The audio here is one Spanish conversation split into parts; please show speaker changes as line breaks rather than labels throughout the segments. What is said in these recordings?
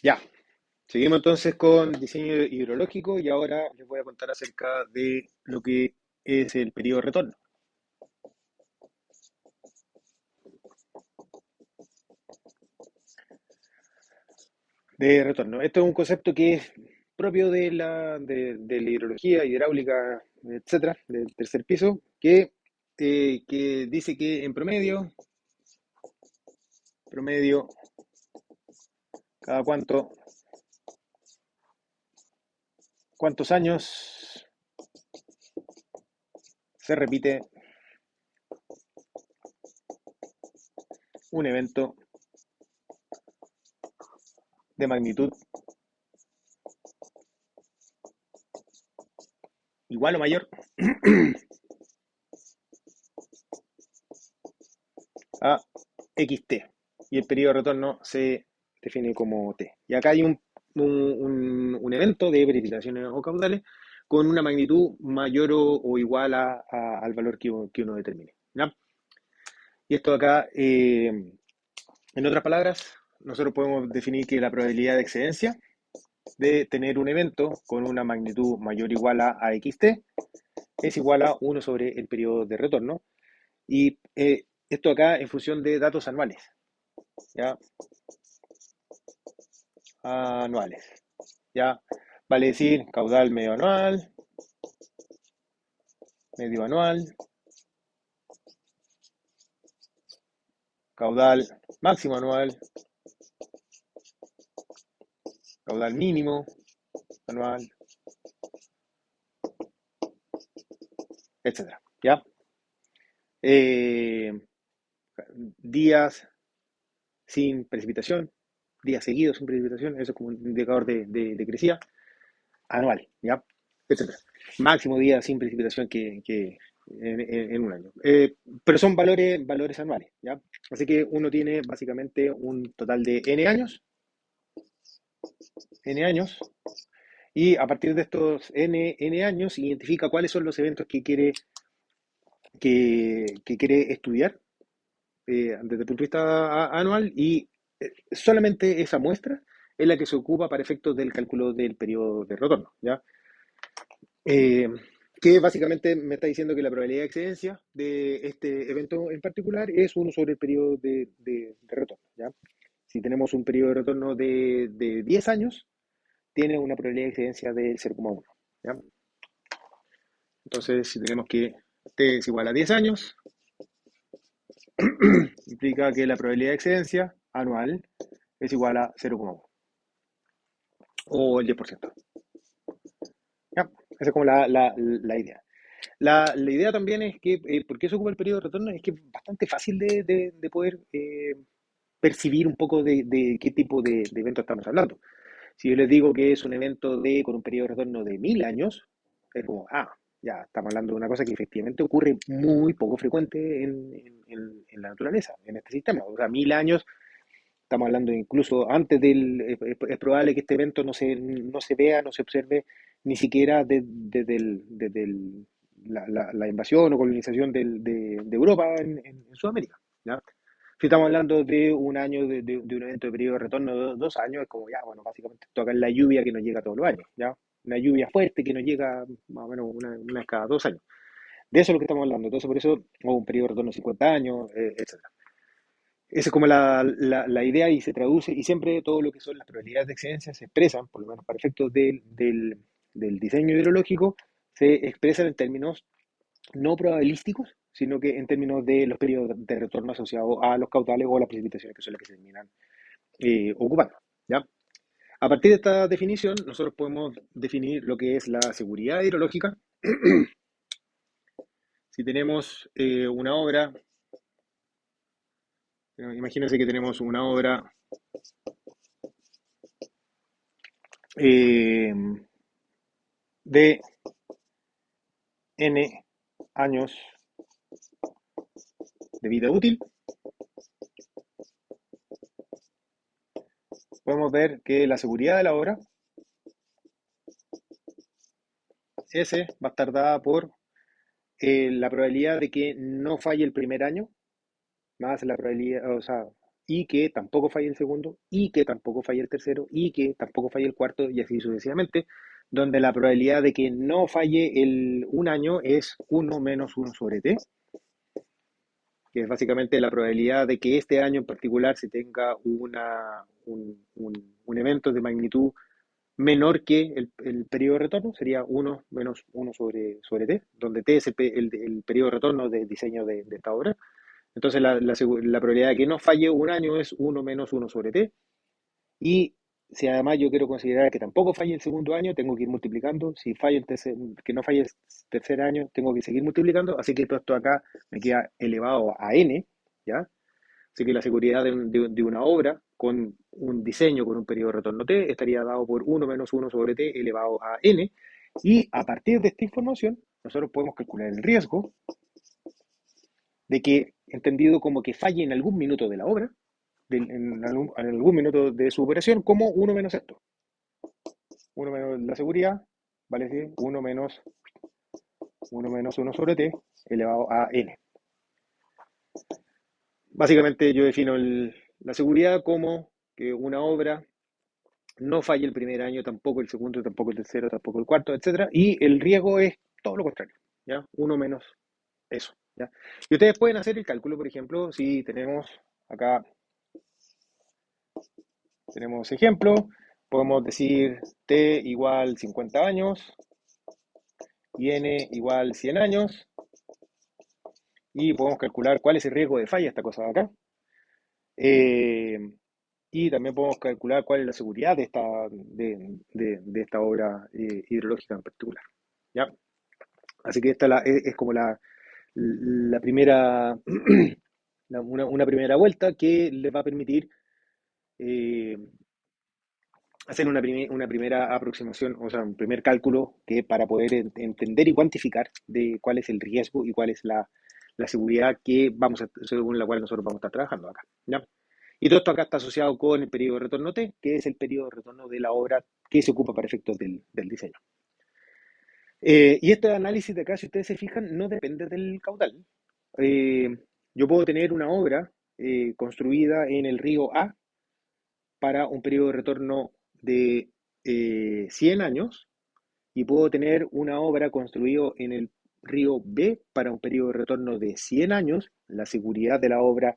Ya, seguimos entonces con diseño hidrológico y ahora les voy a contar acerca de lo que es el periodo de retorno. De retorno. Esto es un concepto que es propio de la hidrología, hidráulica, etcétera, del tercer piso, que dice que en promedio, cada cuántos años se repite un evento de magnitud igual o mayor a XT. Y el periodo de retorno se define como T. Y acá hay un evento de precipitaciones o caudales con una magnitud mayor o igual al valor que uno determine. ¿Ya? Y esto acá, en otras palabras, nosotros podemos definir que la probabilidad de excedencia de tener un evento con una magnitud mayor o igual a XT es igual a 1 sobre el periodo de retorno. Y esto acá en función de datos anuales. ¿Ya? Anuales. ¿Ya? Vale decir caudal medio anual, caudal máximo anual, caudal mínimo anual, etcétera. ¿Ya? Eh, días sin precipitación, días seguidos sin precipitación, eso es como un indicador de crecida anual, ¿ya? Etcétera. Máximo días sin precipitación que en un año. Pero son valores anuales, ¿ya? Así que uno tiene básicamente un total de n años, y a partir de estos n años identifica cuáles son los eventos que quiere estudiar desde el punto de vista anual, y solamente esa muestra es la que se ocupa para efectos del cálculo del periodo de retorno, ¿ya? Eh, que básicamente me está diciendo que la probabilidad de excedencia de este evento en particular es 1 sobre el periodo de retorno, ¿ya? Si tenemos un periodo de retorno de 10 años, tiene una probabilidad de excedencia del 0,1, ¿ya? Entonces, si tenemos que t es igual a 10 años, implica que la probabilidad de excedencia anual es igual a 0,1 o el 10%. ¿Ya? Esa es como la idea. La idea también es que, ¿por qué se ocupa el periodo de retorno? Es que es bastante fácil de poder percibir un poco de qué tipo de evento estamos hablando. Si yo les digo que es un evento con un periodo de retorno de 1000 años, es como, ya estamos hablando de una cosa que efectivamente ocurre muy poco frecuente en la naturaleza, en este sistema. O sea, 1000 años, estamos hablando incluso antes es probable que este evento no se vea, no se observe ni siquiera desde la invasión o colonización de Europa en Sudamérica, ¿ya? Si estamos hablando de un año, de un evento de periodo de retorno de 2 años, es como ya, bueno, básicamente toca la lluvia que nos llega todos los años, ¿ya? Una lluvia fuerte que nos llega más o menos una vez cada 2 años. De eso es lo que estamos hablando. Entonces, por eso, o un periodo de retorno de 50 años, etcétera. Esa es como la idea, y se traduce, y siempre todo lo que son las probabilidades de excedencia se expresan, por lo menos para efectos del diseño hidrológico, se expresan en términos no probabilísticos, sino que en términos de los periodos de retorno asociados a los caudales o las precipitaciones, que son las que se terminan ocupando, ¿ya? A partir de esta definición, nosotros podemos definir lo que es la seguridad hidrológica. Si tenemos una obra, imagínense que tenemos una obra eh, de N años de vida útil, podemos ver que la seguridad de la obra, S, va a estar dada por la probabilidad de que no falle el primer año, más la probabilidad, o sea, y que tampoco falle el segundo, y que tampoco falle el tercero, y que tampoco falle el cuarto, y así sucesivamente, donde la probabilidad de que no falle un año es uno menos uno sobre t, que es básicamente la probabilidad de que este año en particular se tenga un evento de magnitud menor que el periodo de retorno, sería uno menos uno sobre t, donde t es el periodo de retorno de diseño de esta obra. Entonces la probabilidad de que no falle un año es uno menos uno sobre t. Y si además yo quiero considerar que tampoco falle el segundo año, tengo que ir multiplicando. Si falla que no falle el tercer año, tengo que seguir multiplicando. Así que todo esto acá me queda elevado a n, ¿ya? Así que la seguridad de una obra con un diseño con un periodo de retorno t estaría dado por uno menos uno sobre t elevado a n. Y a partir de esta información, nosotros podemos calcular el riesgo de que, entendido como que falle en algún minuto de la obra, en algún minuto de su operación, como uno menos esto. Uno menos la seguridad, vale decir, uno menos uno sobre t elevado a n. Básicamente yo defino la seguridad como que una obra no falle el primer año, tampoco el segundo, tampoco el tercero, tampoco el cuarto, etcétera. Y el riesgo es todo lo contrario, ¿ya? Uno menos eso, ¿ya? Y ustedes pueden hacer el cálculo, por ejemplo, si acá tenemos ejemplo, podemos decir t igual 50 años y n igual 100 años y podemos calcular cuál es el riesgo de falla, esta cosa de acá. Eh, y también podemos calcular cuál es la seguridad de esta obra hidrológica en particular, ¿ya? Así que esta es como la primera, una primera vuelta que les va a permitir eh, hacer una primera aproximación, o sea, un primer cálculo que para poder entender y cuantificar de cuál es el riesgo y cuál es la seguridad según la cual nosotros vamos a estar trabajando acá, ¿ya? Y todo esto acá está asociado con el periodo de retorno T, que es el periodo de retorno de la obra que se ocupa para efectos del diseño. Y este análisis de acá, si ustedes se fijan, no depende del caudal. Eh, yo puedo tener una obra construida en el río A para un periodo de retorno de 100 años y puedo tener una obra construida en el río B para un periodo de retorno de 100 años. La seguridad de la obra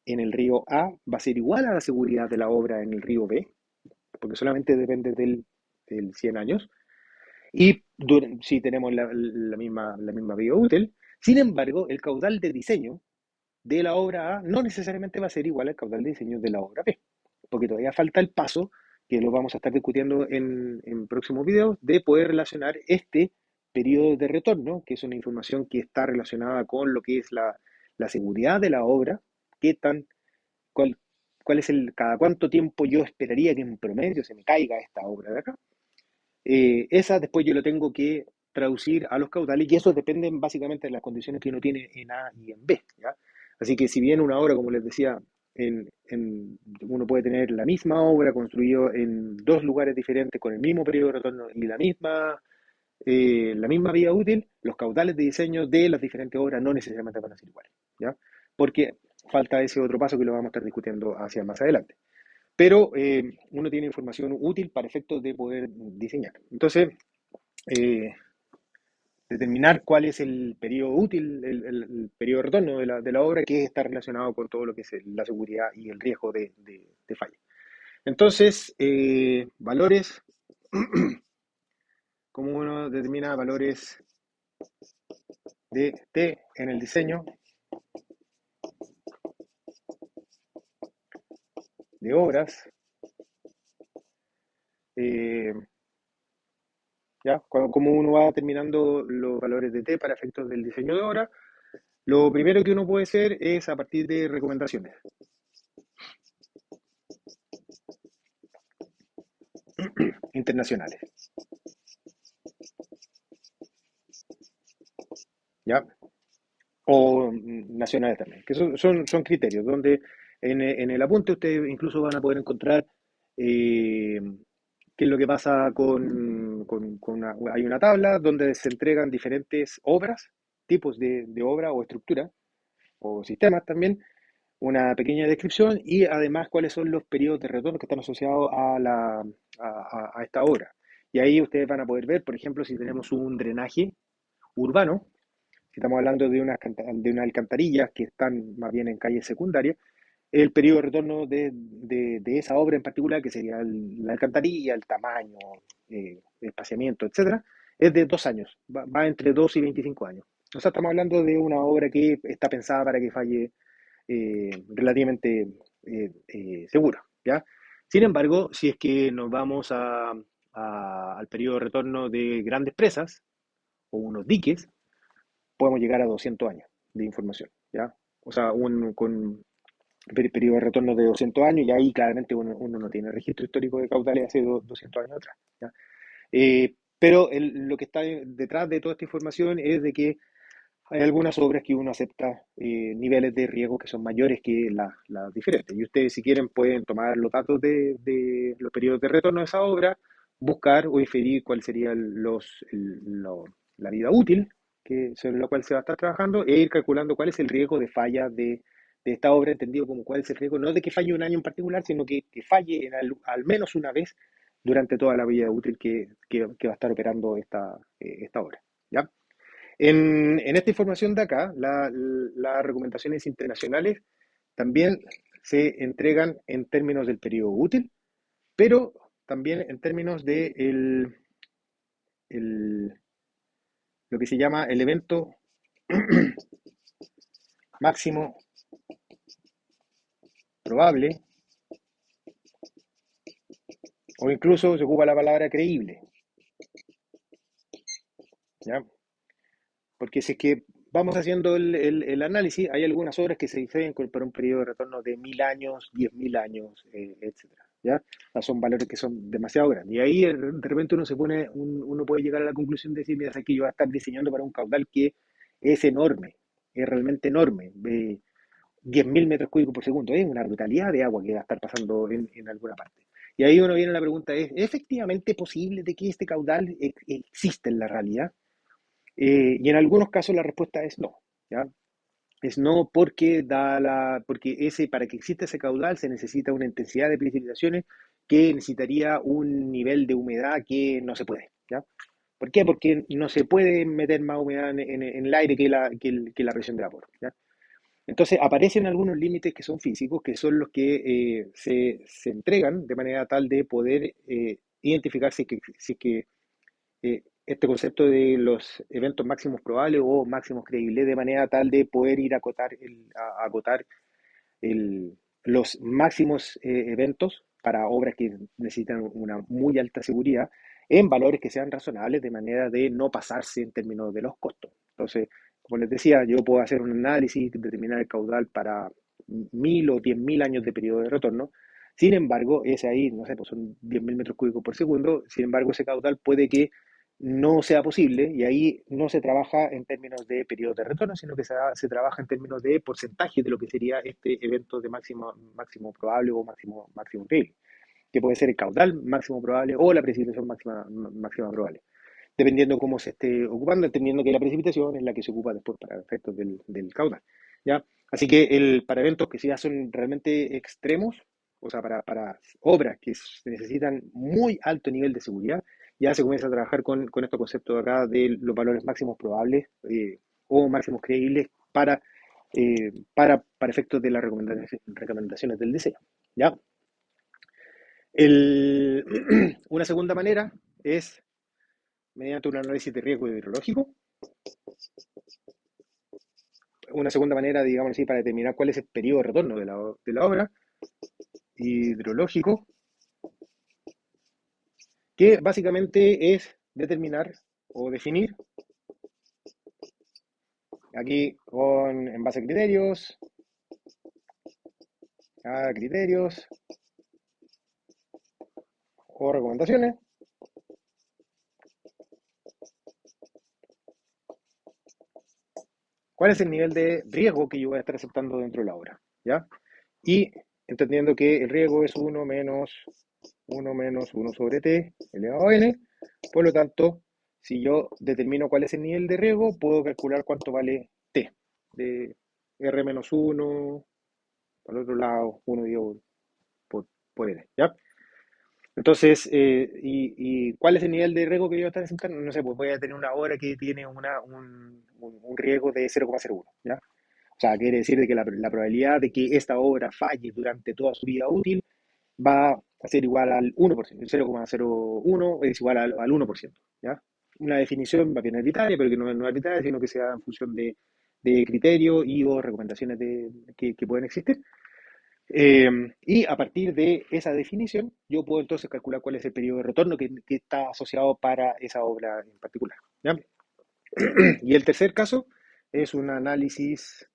en el río A va a ser igual a la seguridad de la obra en el río B, porque solamente depende del 100 años. Y si tenemos la misma vida útil. Sin embargo, el caudal de diseño de la obra A no necesariamente va a ser igual al caudal de diseño de la obra B, porque todavía falta el paso, que lo vamos a estar discutiendo en próximos videos, de poder relacionar este periodo de retorno, que es una información que está relacionada con lo que es la seguridad de la obra, qué tan, cuál, cuál es cada cuánto tiempo yo esperaría que en promedio se me caiga esta obra de acá. Esa después yo lo tengo que traducir a los caudales y eso depende básicamente de las condiciones que uno tiene en A y en B, ¿ya? Así que si bien una obra, como les decía, uno puede tener la misma obra construida en dos lugares diferentes con el mismo periodo de retorno y la misma vida útil, los caudales de diseño de las diferentes obras no necesariamente van a ser iguales, ¿ya? Porque falta ese otro paso que lo vamos a estar discutiendo hacia más adelante. Pero uno tiene información útil para efectos de poder diseñar. Entonces, eh, determinar cuál es el periodo útil, el periodo de retorno de la obra que está relacionado con todo lo que es la seguridad y el riesgo de falla. Entonces, valores, ¿cómo uno determina valores de T en el diseño de obras? Eh, ¿Ya? ¿Cómo uno va determinando los valores de T para efectos del diseño de obra? Lo primero que uno puede hacer es a partir de recomendaciones internacionales, ¿ya? O nacionales también, que son criterios donde en el apunte ustedes incluso van a poder encontrar eh, qué es lo que pasa hay una tabla donde se entregan diferentes obras, tipos de obra o estructura, o sistemas también, una pequeña descripción y además cuáles son los periodos de retorno que están asociados a esta obra. Y ahí ustedes van a poder ver, por ejemplo, si tenemos un drenaje urbano, si estamos hablando de unas alcantarillas que están más bien en calles secundarias, el periodo de retorno de esa obra en particular, que sería la alcantarilla, el tamaño, el espaciamiento, etcétera, es de 2 años, va entre 2 y 25 años. O sea, estamos hablando de una obra que está pensada para que falle relativamente seguro, ¿ya? Sin embargo, si es que nos vamos al periodo de retorno de grandes presas o unos diques, podemos llegar a 200 años de información, ¿ya? O sea, con periodo de retorno de 200 años y ahí claramente uno no tiene registro histórico de caudales hace 200 años atrás, ¿ya? Pero lo que está detrás de toda esta información es de que hay algunas obras que uno acepta niveles de riesgo que son mayores que las diferentes. Y ustedes, si quieren, pueden tomar los datos de los periodos de retorno de esa obra, buscar o inferir cuál sería la vida útil sobre la cual se va a estar trabajando e ir calculando cuál es el riesgo de falla de esta obra, entendido como cuál es el riesgo, no de que falle un año en particular, sino que falle al menos una vez durante toda la vida útil que va a estar operando esta obra. ¿Ya? En esta información de acá, las recomendaciones internacionales también se entregan en términos del periodo útil, pero también en términos de el- lo que se llama el evento máximo probable, o incluso se ocupa la palabra creíble, ¿ya? Porque si es que vamos haciendo el análisis, hay algunas obras que se diferen por un periodo de retorno de 1000 años, 10.000 años, etcétera. ¿Ya? O sea, son valores que son demasiado grandes. Y ahí de repente uno puede llegar a la conclusión de decir, mira, es que yo voy a estar diseñando para un caudal que es enorme, es realmente enorme, de 10.000 metros cúbicos por segundo. Es una brutalidad de agua que va a estar pasando en alguna parte. Y ahí uno viene a la pregunta, ¿es efectivamente posible de que este caudal exista en la realidad? Y en algunos casos la respuesta es no, ¿ya? Es no porque para que exista ese caudal se necesita una intensidad de precipitaciones que necesitaría un nivel de humedad que no se puede, ¿ya? ¿Por qué? Porque no se puede meter más humedad en el aire que la presión de vapor, ¿ya? Entonces aparecen algunos límites que son físicos, que son los que se entregan de manera tal de poder identificar si es que este concepto de los eventos máximos probables o máximos creíbles, de manera tal de poder ir a acotar los máximos eventos para obras que necesitan una muy alta seguridad en valores que sean razonables, de manera de no pasarse en términos de los costos. Entonces, como les decía, yo puedo hacer un análisis, determinar el caudal para 1000 o 10.000 años de periodo de retorno. Sin embargo, ese ahí, no sé, pues son 10.000 metros cúbicos por segundo. Sin embargo, ese caudal puede que no sea posible y ahí no se trabaja en términos de periodo de retorno, sino que se trabaja en términos de porcentaje de lo que sería este evento de máximo probable o máximo creíble, que puede ser el caudal máximo probable o la precipitación máxima probable, dependiendo cómo se esté ocupando, entendiendo que la precipitación es la que se ocupa después para efectos del caudal, ¿ya? Así que para eventos que ya son realmente extremos, o sea, para obras que necesitan muy alto nivel de seguridad, ya se comienza a trabajar con estos conceptos de acá de los valores máximos probables o máximos creíbles para efectos de las recomendaciones del diseño, ¿ya? Una segunda manera es mediante un análisis de riesgo hidrológico. Una segunda manera, digamos así, para determinar cuál es el periodo de retorno de la obra hidrológico, que básicamente es determinar o definir aquí en base a criterios o recomendaciones, cuál es el nivel de riesgo que yo voy a estar aceptando dentro de la obra, ¿ya? Y entendiendo que el riesgo es uno menos uno sobre t elevado a n, por lo tanto, si yo determino cuál es el nivel de riesgo, puedo calcular cuánto vale t, de r menos 1 por el otro lado, 1 dividido por N, ¿ya? Entonces, ¿y cuál es el nivel de riesgo que yo voy a estar presentando? No sé, pues voy a tener una obra que tiene un riesgo de 0,01, ¿ya? O sea, quiere decir de que la probabilidad de que esta obra falle durante toda su vida útil va a ser igual al 1%. El 0,01 es igual al 1%, ¿ya? Una definición más bien arbitraria, pero que no es arbitraria, sino que se da en función de criterios y o recomendaciones que pueden existir. Y a partir de esa definición, yo puedo entonces calcular cuál es el periodo de retorno que está asociado para esa obra en particular, ¿ya? Y el tercer caso es un análisis,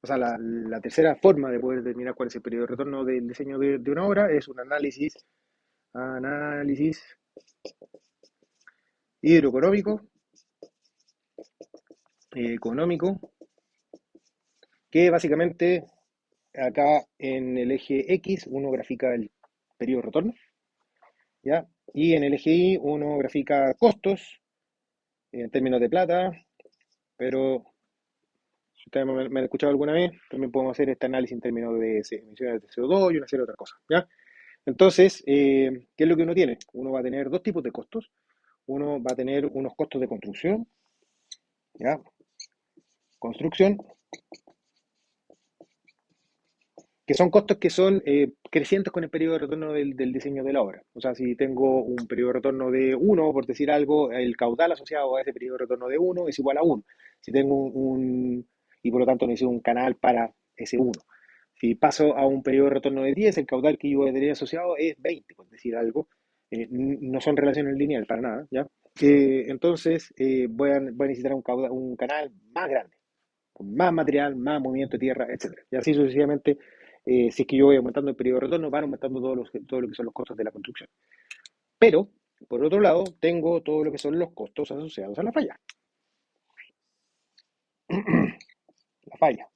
o sea, la tercera forma de poder determinar cuál es el periodo de retorno del diseño de una obra es un análisis hidroeconómico, económico, que básicamente acá en el eje X uno grafica el periodo de retorno, ¿ya? Y en el eje Y uno grafica costos en términos de plata, pero si ustedes me han escuchado alguna vez, también podemos hacer este análisis en términos de emisiones de CO2 y una serie de otras cosas, ¿ya? Entonces, ¿qué es lo que uno tiene? Uno va a tener dos tipos de costos. Uno va a tener unos costos de construcción, ¿ya? Construcción, que son costos que son crecientes con el periodo de retorno del diseño de la obra. O sea, si tengo un periodo de retorno de 1, por decir algo, el caudal asociado a ese periodo de retorno de 1 es igual a 1. Si tengo y por lo tanto necesito un canal para ese 1. Si paso a un periodo de retorno de 10, el caudal que yo voy a tener asociado es 20, por decir algo. No son relaciones lineales para nada, ¿ya? Entonces voy a necesitar un canal más grande, con más material, más movimiento de tierra, etcétera. Y así sucesivamente, si es que yo voy aumentando el periodo de retorno, van aumentando todo lo que son los costos de la construcción. Pero, por otro lado, tengo todo lo que son los costos asociados a la falla. La falla,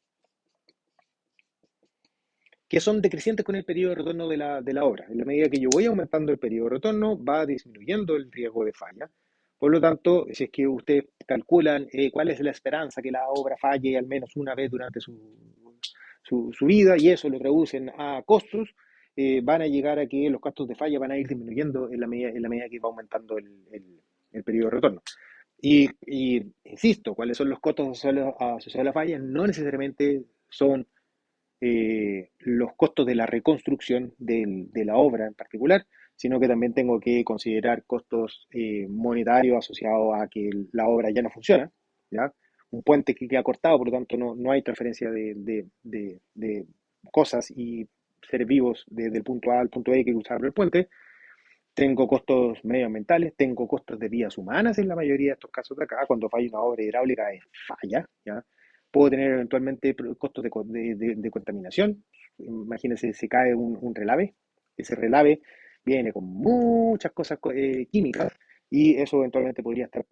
que son decrecientes con el periodo de retorno de la obra. En la medida que yo voy aumentando el periodo de retorno, va disminuyendo el riesgo de falla. Por lo tanto, si es que ustedes calculan cuál es la esperanza que la obra falle al menos una vez durante su vida y eso lo traducen a costos, van a llegar a que los costos de falla van a ir disminuyendo en la medida que va aumentando el periodo de retorno. Y insisto, ¿cuáles son los costos asociados a la falla? No necesariamente son los costos de la reconstrucción de la obra en particular, sino que también tengo que considerar costos monetarios asociados a que la obra ya no funciona, ¿ya? Un puente que queda cortado, por lo tanto no hay transferencia de cosas y seres vivos desde el punto A al punto B que cruzar por el puente. Tengo costos medioambientales, tengo costos de vidas humanas en la mayoría de estos casos de acá. Cuando falla una obra hidráulica es falla, ¿ya? Puedo tener eventualmente costos de contaminación. Imagínense, se cae un relave. Ese relave viene con muchas cosas químicas y eso eventualmente podría estar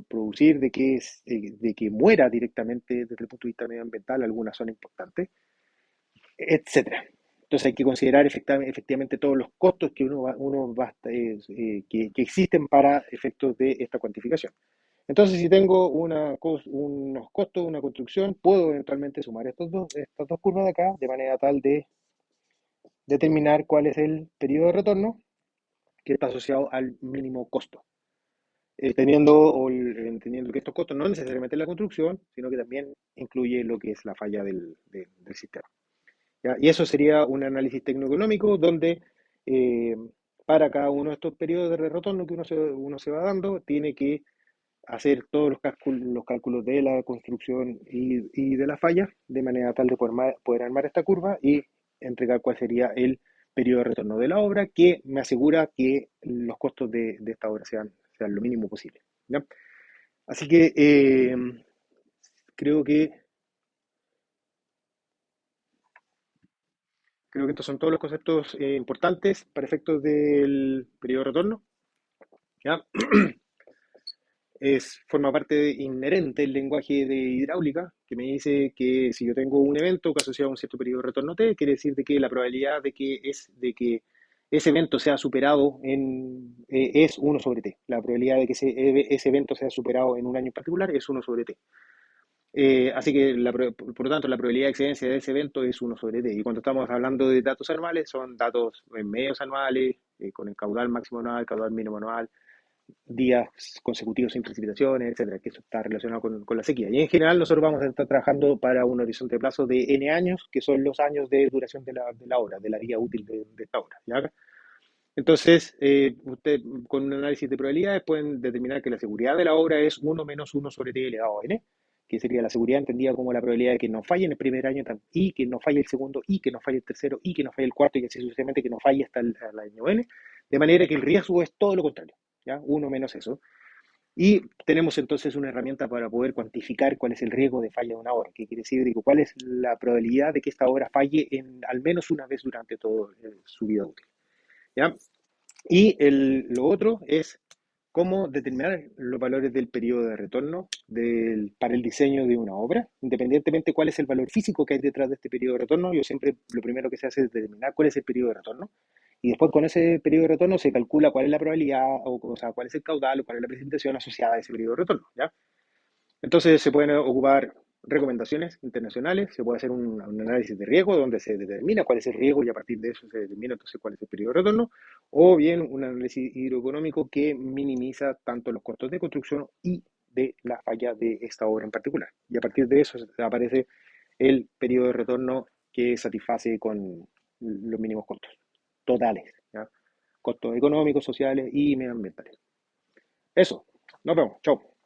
producir de que muera directamente desde el punto de vista medioambiental alguna zona importante, etcétera. Entonces hay que considerar efectivamente todos los costos que que existen para efectos de esta cuantificación. Entonces, si tengo unos costos de una construcción, puedo eventualmente sumar estas dos curvas de acá de manera tal de determinar cuál es el periodo de retorno que está asociado al mínimo costo. Entendiendo que estos costos no necesariamente es la construcción, sino que también incluye lo que es la falla del sistema. ¿Ya? Y eso sería un análisis tecnoeconómico donde para cada uno de estos periodos de retorno que uno se va dando, tiene que hacer todos los cálculos de la construcción y de la falla, de manera tal de poder armar esta curva y entregar cuál sería el periodo de retorno de la obra, que me asegura que los costos de esta obra sean lo mínimo posible, ¿ya? Así que creo que Creo que estos son todos los conceptos importantes para efectos del periodo de retorno, ¿ya? Forma parte inherente del lenguaje de hidráulica, que me dice que si yo tengo un evento que asocia a un cierto periodo de retorno T, quiere decir de que la probabilidad de que ese evento sea superado es 1 sobre T. La probabilidad de que ese evento sea superado en un año en particular es 1 sobre T. Así que, por lo tanto, la probabilidad de excedencia de ese evento es 1/t. Y cuando estamos hablando de datos anuales, son datos en medios anuales, con el caudal máximo anual, caudal mínimo anual, días consecutivos sin precipitaciones, etcétera, que eso está relacionado con la sequía. Y en general nosotros vamos a estar trabajando para un horizonte de plazo de N años, que son los años de duración de la obra, de la vida útil de esta obra. ¿Ya? Entonces, usted con un análisis de probabilidades pueden determinar que la seguridad de la obra es 1 - 1 /t elevado a n, que sería la seguridad entendida como la probabilidad de que no falle en el primer año y que no falle el segundo y que no falle el tercero y que no falle el cuarto y así sucesivamente que no falle hasta el año n, de manera que el riesgo es todo lo contrario, ¿ya? Uno menos eso. Y tenemos entonces una herramienta para poder cuantificar cuál es el riesgo de falla de una obra, que quiere decir, digo, cuál es la probabilidad de que esta obra falle al menos una vez durante toda su vida útil, ¿ya? Y lo otro es cómo determinar los valores del periodo de retorno para el diseño de una obra, independientemente cuál es el valor físico que hay detrás de este periodo de retorno. Yo siempre lo primero que se hace es determinar cuál es el periodo de retorno y después con ese periodo de retorno se calcula cuál es la probabilidad o sea, cuál es el caudal o cuál es la precipitación asociada a ese periodo de retorno, ¿ya? Entonces se pueden ocupar recomendaciones internacionales, se puede hacer un análisis de riesgo donde se determina cuál es el riesgo y a partir de eso se determina entonces cuál es el periodo de retorno, o bien un análisis hidroeconómico que minimiza tanto los costos de construcción y de la falla de esta obra en particular. Y a partir de eso aparece el periodo de retorno que satisface con los mínimos costos totales, ¿ya? Costos económicos, sociales y medioambientales. Eso, nos vemos, chao.